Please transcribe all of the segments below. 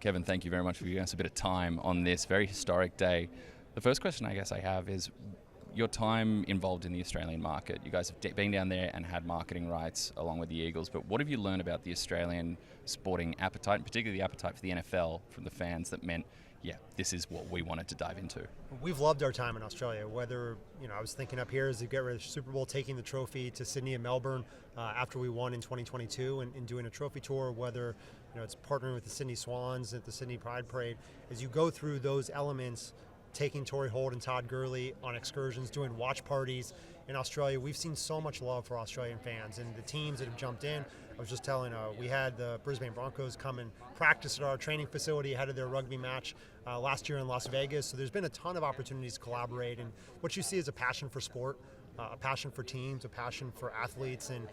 Kevin, thank you very much for giving us a bit of time on this very historic day. The first question I guess I have is your time involved in the Australian market. You guys have been down there and had marketing rights along with the Eagles, but what have you learned about the Australian sporting appetite, and particularly the appetite for the NFL from the fans that meant, yeah, this is what we wanted to dive into? We've loved our time in Australia. Whether, I was thinking up here as we get ready for the Super Bowl, taking the trophy to Sydney and Melbourne after we won in 2022 and doing a trophy tour, whether, it's partnering with the Sydney Swans at the Sydney Pride Parade. As you go through those elements, taking Torrey Holt and Todd Gurley on excursions, doing watch parties in Australia, we've seen so much love for Australian fans and the teams that have jumped in. I was just telling, we had the Brisbane Broncos come and practice at our training facility ahead of their rugby match last year in Las Vegas. So there's been a ton of opportunities to collaborate, and what you see is a passion for sport, a passion for teams, a passion for athletes, and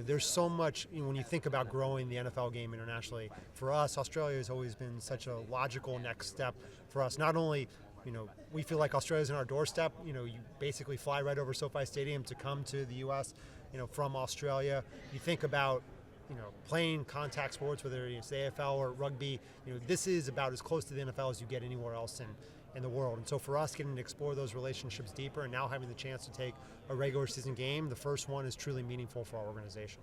there's so much. When you think about growing the NFL game internationally, for us, Australia has always been such a logical next step for us. Not only we feel like Australia's in our doorstep. You basically fly right over SoFi Stadium to come to the U.S. From Australia. You think about playing contact sports, whether it's the AFL or rugby. This is about as close to the NFL as you get anywhere else in the world. And so for us, getting to explore those relationships deeper and now having the chance to take a regular season game, the first one is truly meaningful for our organization.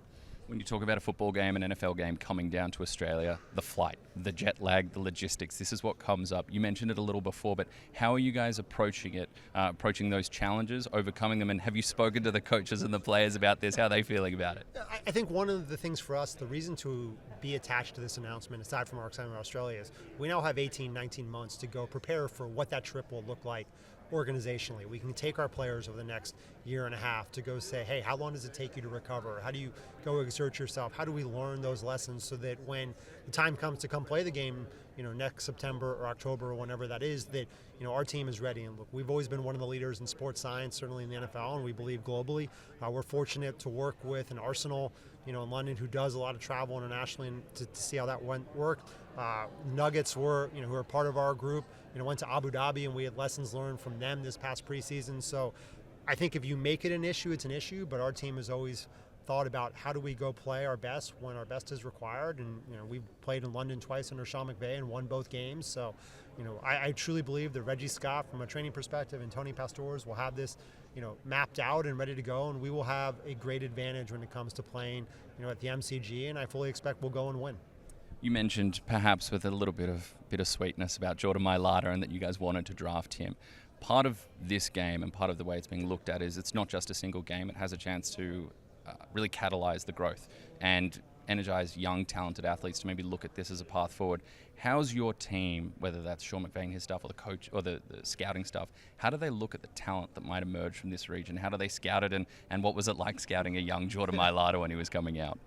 When you talk about a football game, an NFL game coming down to Australia, the flight, the jet lag, the logistics, this is what comes up. You mentioned it a little before, but how are you guys approaching it, approaching those challenges, overcoming them, and have you spoken to the coaches and the players about this? How are they feeling about it? I think one of the things for us, the reason to be attached to this announcement, aside from our excitement about Australia, is we now have 18, 19 months to go prepare for what that trip will look like organizationally. We can take our players over the next year and a half to go say, hey, how long does it take you to recover? How do you go exert yourself? How do we learn those lessons so that when the time comes to come play the game, next September or October or whenever that is, that our team is ready. And look, we've always been one of the leaders in sports science, certainly in the NFL, and we believe globally. We're fortunate to work with an Arsenal, in London, who does a lot of travel internationally, and to see how that worked. Nuggets were, who are part of our group, went to Abu Dhabi, and we had lessons learned from them this past preseason. So I think if you make it an issue, it's an issue, but our team has always thought about how do we go play our best when our best is required. And, we've played in London twice under Sean McVay and won both games. So, I truly believe that Reggie Scott, from a training perspective, and Tony Pastores will have this, mapped out and ready to go. And we will have a great advantage when it comes to playing, at the MCG. And I fully expect we'll go and win. You mentioned perhaps with a little bit of bittersweetness about Jordan Mailata and that you guys wanted to draft him. Part of this game and part of the way it's being looked at is it's not just a single game. It has a chance to really catalyze the growth and energize young, talented athletes to maybe look at this as a path forward. How's your team, whether that's Sean McVay and his stuff or the coach or the scouting stuff, how do they look at the talent that might emerge from this region? How do they scout it, and what was it like scouting a young Jordan Mailata when he was coming out?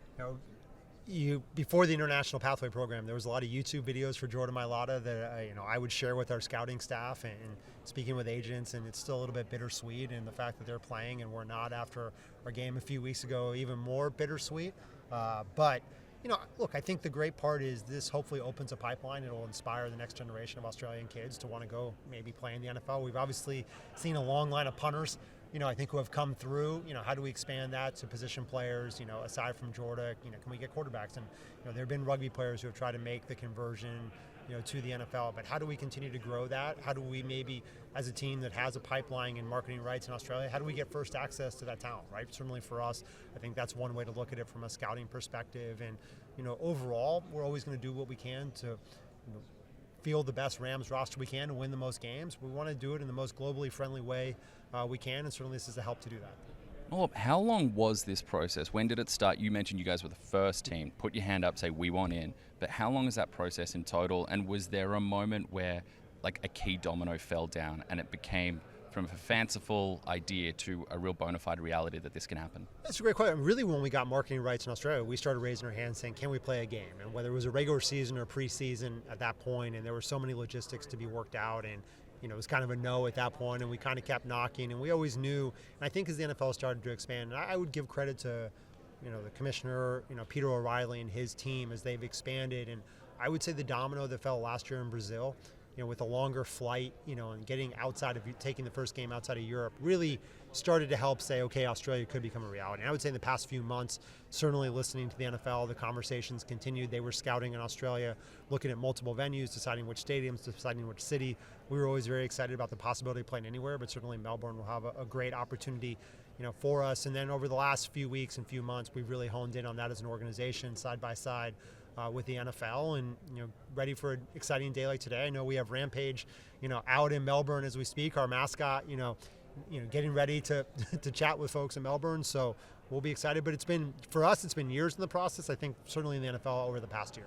Before the International Pathway Program, there was a lot of YouTube videos for Jordan Mailata that I would share with our scouting staff and speaking with agents, and it's still a little bit bittersweet, and the fact that they're playing and we're not after our game a few weeks ago, even more bittersweet. But look, I think the great part is this hopefully opens a pipeline. It'll inspire the next generation of Australian kids to want to go maybe play in the NFL. We've obviously seen a long line of punters, I think, who have come through. How do we expand that to position players, aside from Jordan, can we get quarterbacks? And, there have been rugby players who have tried to make the conversion, to the NFL. But how do we continue to grow that? How do we maybe, as a team that has a pipeline and marketing rights in Australia, how do we get first access to that talent, right? Certainly for us, I think that's one way to look at it from a scouting perspective. And, overall, we're always going to do what we can to, field the best Rams roster we can and win the most games. We want to do it in the most globally friendly way we can, and certainly this is a help to do that. Oh, how long was this process? When did it start? You mentioned you guys were the first team. Put your hand up, say we want in. But how long is that process in total? And was there a moment where like a key domino fell down and it became from a fanciful idea to a real bona fide reality that this can happen? That's a great question. Really, when we got marketing rights in Australia, we started raising our hands saying, can we play a game? And whether it was a regular season or preseason at that point, and there were so many logistics to be worked out, and it was kind of a no at that point, and we kind of kept knocking, and we always knew. And I think as the NFL started to expand, and I would give credit to the commissioner, Peter O'Reilly and his team as they've expanded. And I would say the domino that fell last year in Brazil, with a longer flight, and getting outside of taking the first game outside of Europe really started to help say, okay, Australia could become a reality. And I would say in the past few months, certainly listening to the NFL, the conversations continued. They were scouting in Australia, looking at multiple venues, deciding which stadiums, deciding which city. We were always very excited about the possibility of playing anywhere, but certainly Melbourne will have a great opportunity for us. And then over the last few weeks and few months, we've really honed in on that as an organization, side by side with the NFL, and ready for an exciting day like today. I know we have Rampage, out in Melbourne as we speak. Our mascot, getting ready to to chat with folks in Melbourne. So we'll be excited. But for us, it's been years in the process. I think certainly in the NFL over the past year.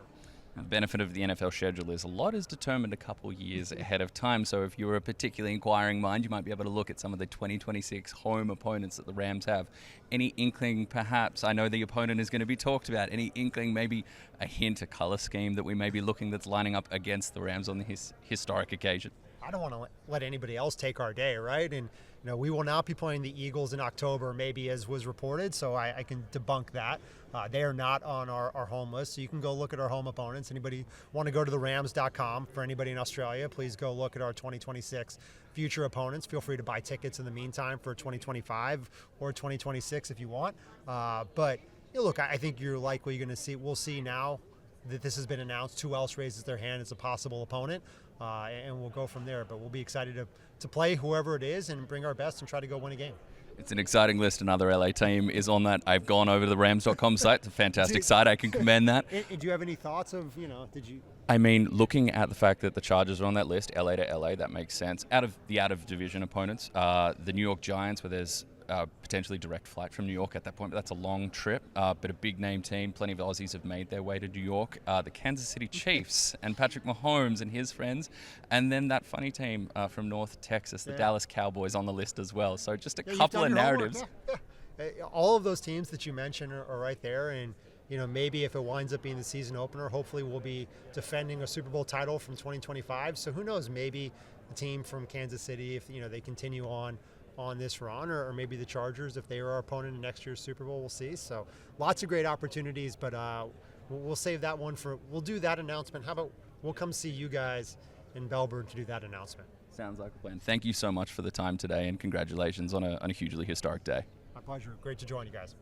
The benefit of the NFL schedule is a lot is determined a couple years ahead of time. So if you're a particularly inquiring mind, you might be able to look at some of the 2026 home opponents that the Rams have. Any inkling, perhaps, I know the opponent is going to be talked about, any inkling, maybe a hint, a color scheme that we may be looking that's lining up against the Rams on this historic occasion? I don't want to let anybody else take our day, right? And we will not be playing the Eagles in October, maybe as was reported, so I can debunk that. They are not on our home list, so you can go look at our home opponents. Anybody want to go to therams.com, for anybody in Australia, please go look at our 2026 future opponents. Feel free to buy tickets in the meantime for 2025 or 2026 if you want. But look, I think you're likely going to see, we'll see now that this has been announced, who else raises their hand as a possible opponent, and we'll go from there. But we'll be excited to play whoever it is and bring our best and try to go win a game. It's an exciting list. Another LA team is on that. I've gone over to the Rams.com site. It's a fantastic site. I can commend that. Do you have any thoughts of, did you? I mean, looking at the fact that the Chargers are on that list, LA to LA, that makes sense. Out of division opponents, the New York Giants, where there's potentially direct flight from New York at that point, but that's a long trip, but a big name team. Plenty of Aussies have made their way to New York. The Kansas City Chiefs and Patrick Mahomes and his friends, and then that funny team from North Texas, the Dallas Cowboys, on the list as well. So just a couple of narratives. All of those teams that you mentioned are right there, and maybe if it winds up being the season opener, hopefully we'll be defending a Super Bowl title from 2025. So who knows, maybe the team from Kansas City, if they continue on this run, or maybe the Chargers if they are our opponent in next year's Super Bowl. We'll see. So lots of great opportunities, but we'll save that one we'll do that announcement. How about we'll come see you guys in Melbourne to do that announcement? Sounds like a plan. Thank you so much for the time today, and congratulations on a hugely historic day. My pleasure. Great to join you guys.